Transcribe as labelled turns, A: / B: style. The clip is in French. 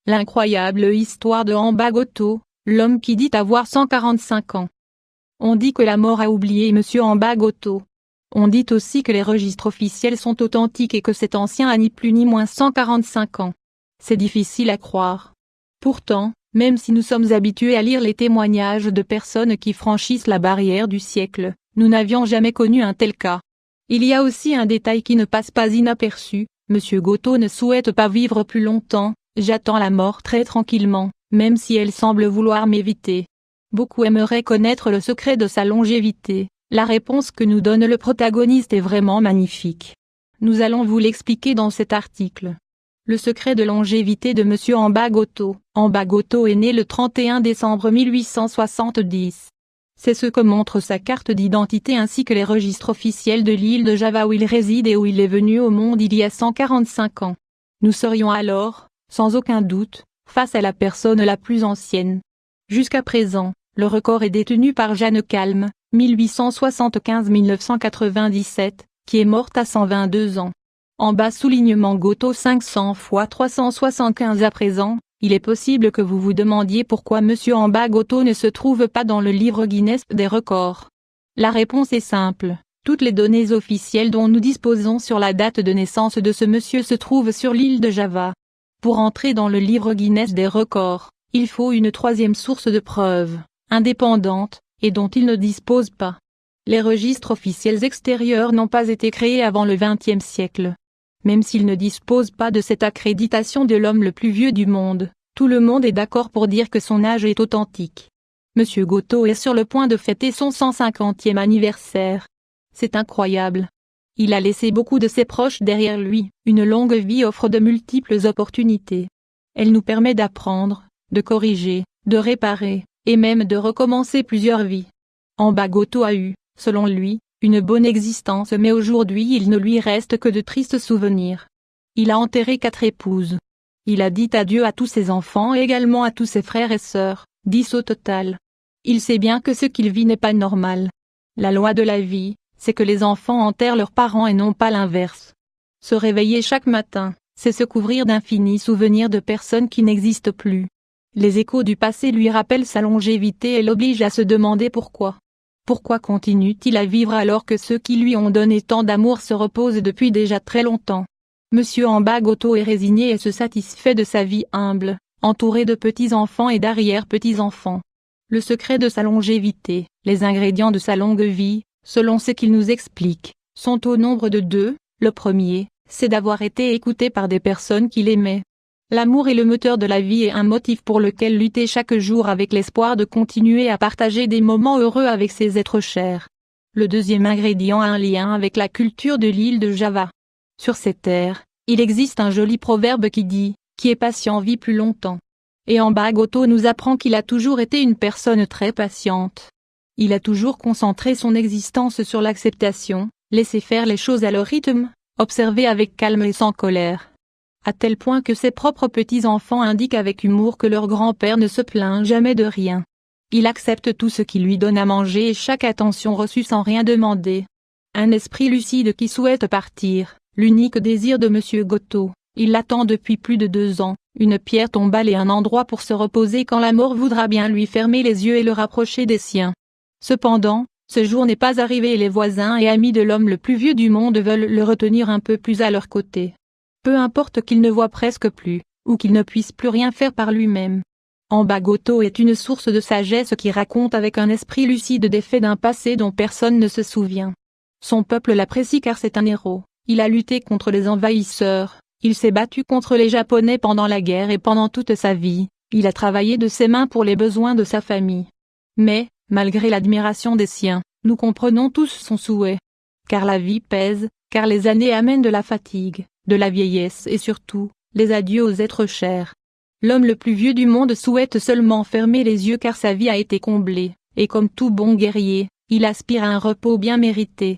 A: L'incroyable histoire de Amba Goto, l'homme qui dit avoir 145 ans. On dit que la mort a oublié Monsieur Amba Goto. On dit aussi que les registres officiels sont authentiques et que cet ancien a ni plus ni moins 145 ans. C'est difficile à croire. Pourtant, même si nous sommes habitués à lire les témoignages de personnes qui franchissent la barrière du siècle, nous n'avions jamais connu un tel cas. Il y a aussi un détail qui ne passe pas inaperçu, Monsieur Goto ne souhaite pas vivre plus longtemps. J'attends la mort très tranquillement, même si elle semble vouloir m'éviter. Beaucoup aimeraient connaître le secret de sa longévité. La réponse que nous donne le protagoniste est vraiment magnifique. Nous allons vous l'expliquer dans cet article. Le secret de longévité de Monsieur Amba Goto. Amba Goto est né le 31 décembre 1870. C'est ce que montre sa carte d'identité ainsi que les registres officiels de l'île de Java où il réside et où il est venu au monde il y a 145 ans. Nous serions alors, sans aucun doute, face à la personne la plus ancienne. Jusqu'à présent, le record est détenu par Jeanne Calme, 1875-1997, qui est morte à 122 ans. En bas soulignement Goto 500 x 375 à présent, il est possible que vous vous demandiez pourquoi Monsieur Amba Goto ne se trouve pas dans le livre Guinness des records. La réponse est simple, toutes les données officielles dont nous disposons sur la date de naissance de ce monsieur se trouvent sur l'île de Java. Pour entrer dans le livre Guinness des records, il faut une troisième source de preuves, indépendante, et dont il ne dispose pas. Les registres officiels extérieurs n'ont pas été créés avant le XXe siècle. Même s'il ne dispose pas de cette accréditation de l'homme le plus vieux du monde, tout le monde est d'accord pour dire que son âge est authentique. Monsieur Goto est sur le point de fêter son 150e anniversaire. C'est incroyable. Il a laissé beaucoup de ses proches derrière lui. Une longue vie offre de multiples opportunités. Elle nous permet d'apprendre, de corriger, de réparer, et même de recommencer plusieurs vies. Amba Goto a eu, selon lui, une bonne existence mais aujourd'hui il ne lui reste que de tristes souvenirs. Il a enterré 4 épouses. Il a dit adieu à tous ses enfants et également à tous ses frères et sœurs, 10 au total. Il sait bien que ce qu'il vit n'est pas normal. La loi de la vie, c'est que les enfants enterrent leurs parents et non pas l'inverse. Se réveiller chaque matin, c'est se couvrir d'infinis souvenirs de personnes qui n'existent plus. Les échos du passé lui rappellent sa longévité et l'obligent à se demander pourquoi. Pourquoi continue-t-il à vivre alors que ceux qui lui ont donné tant d'amour se reposent depuis déjà très longtemps? Monsieur Amba Goto est résigné et se satisfait de sa vie humble, entouré de petits-enfants et d'arrière-petits-enfants. Le secret de sa longévité, les ingrédients de sa longue vie, selon ce qu'il nous explique, sont au nombre de 2. Le premier, c'est d'avoir été écouté par des personnes qu'il aimait. L'amour est le moteur de la vie et un motif pour lequel lutter chaque jour avec l'espoir de continuer à partager des moments heureux avec ses êtres chers. Le deuxième ingrédient a un lien avec la culture de l'île de Java. Sur cette terre, il existe un joli proverbe qui dit « Qui est patient vit plus longtemps ». Et Amba Goto nous apprend qu'il a toujours été une personne très patiente. Il a toujours concentré son existence sur l'acceptation, laisser faire les choses à leur rythme, observer avec calme et sans colère. À tel point que ses propres petits-enfants indiquent avec humour que leur grand-père ne se plaint jamais de rien. Il accepte tout ce qui lui donne à manger et chaque attention reçue sans rien demander. Un esprit lucide qui souhaite partir, l'unique désir de Monsieur Goto, il l'attend depuis plus de 2 ans, une pierre tombale et un endroit pour se reposer quand la mort voudra bien lui fermer les yeux et le rapprocher des siens. Cependant, ce jour n'est pas arrivé et les voisins et amis de l'homme le plus vieux du monde veulent le retenir un peu plus à leur côté. Peu importe qu'il ne voie presque plus, ou qu'il ne puisse plus rien faire par lui-même. Amba Goto est une source de sagesse qui raconte avec un esprit lucide des faits d'un passé dont personne ne se souvient. Son peuple l'apprécie car c'est un héros. Il a lutté contre les envahisseurs, il s'est battu contre les Japonais pendant la guerre et pendant toute sa vie, il a travaillé de ses mains pour les besoins de sa famille. Mais, malgré l'admiration des siens, nous comprenons tous son souhait. Car la vie pèse, car les années amènent de la fatigue, de la vieillesse et surtout, les adieux aux êtres chers. L'homme le plus vieux du monde souhaite seulement fermer les yeux car sa vie a été comblée, et comme tout bon guerrier, il aspire à un repos bien mérité.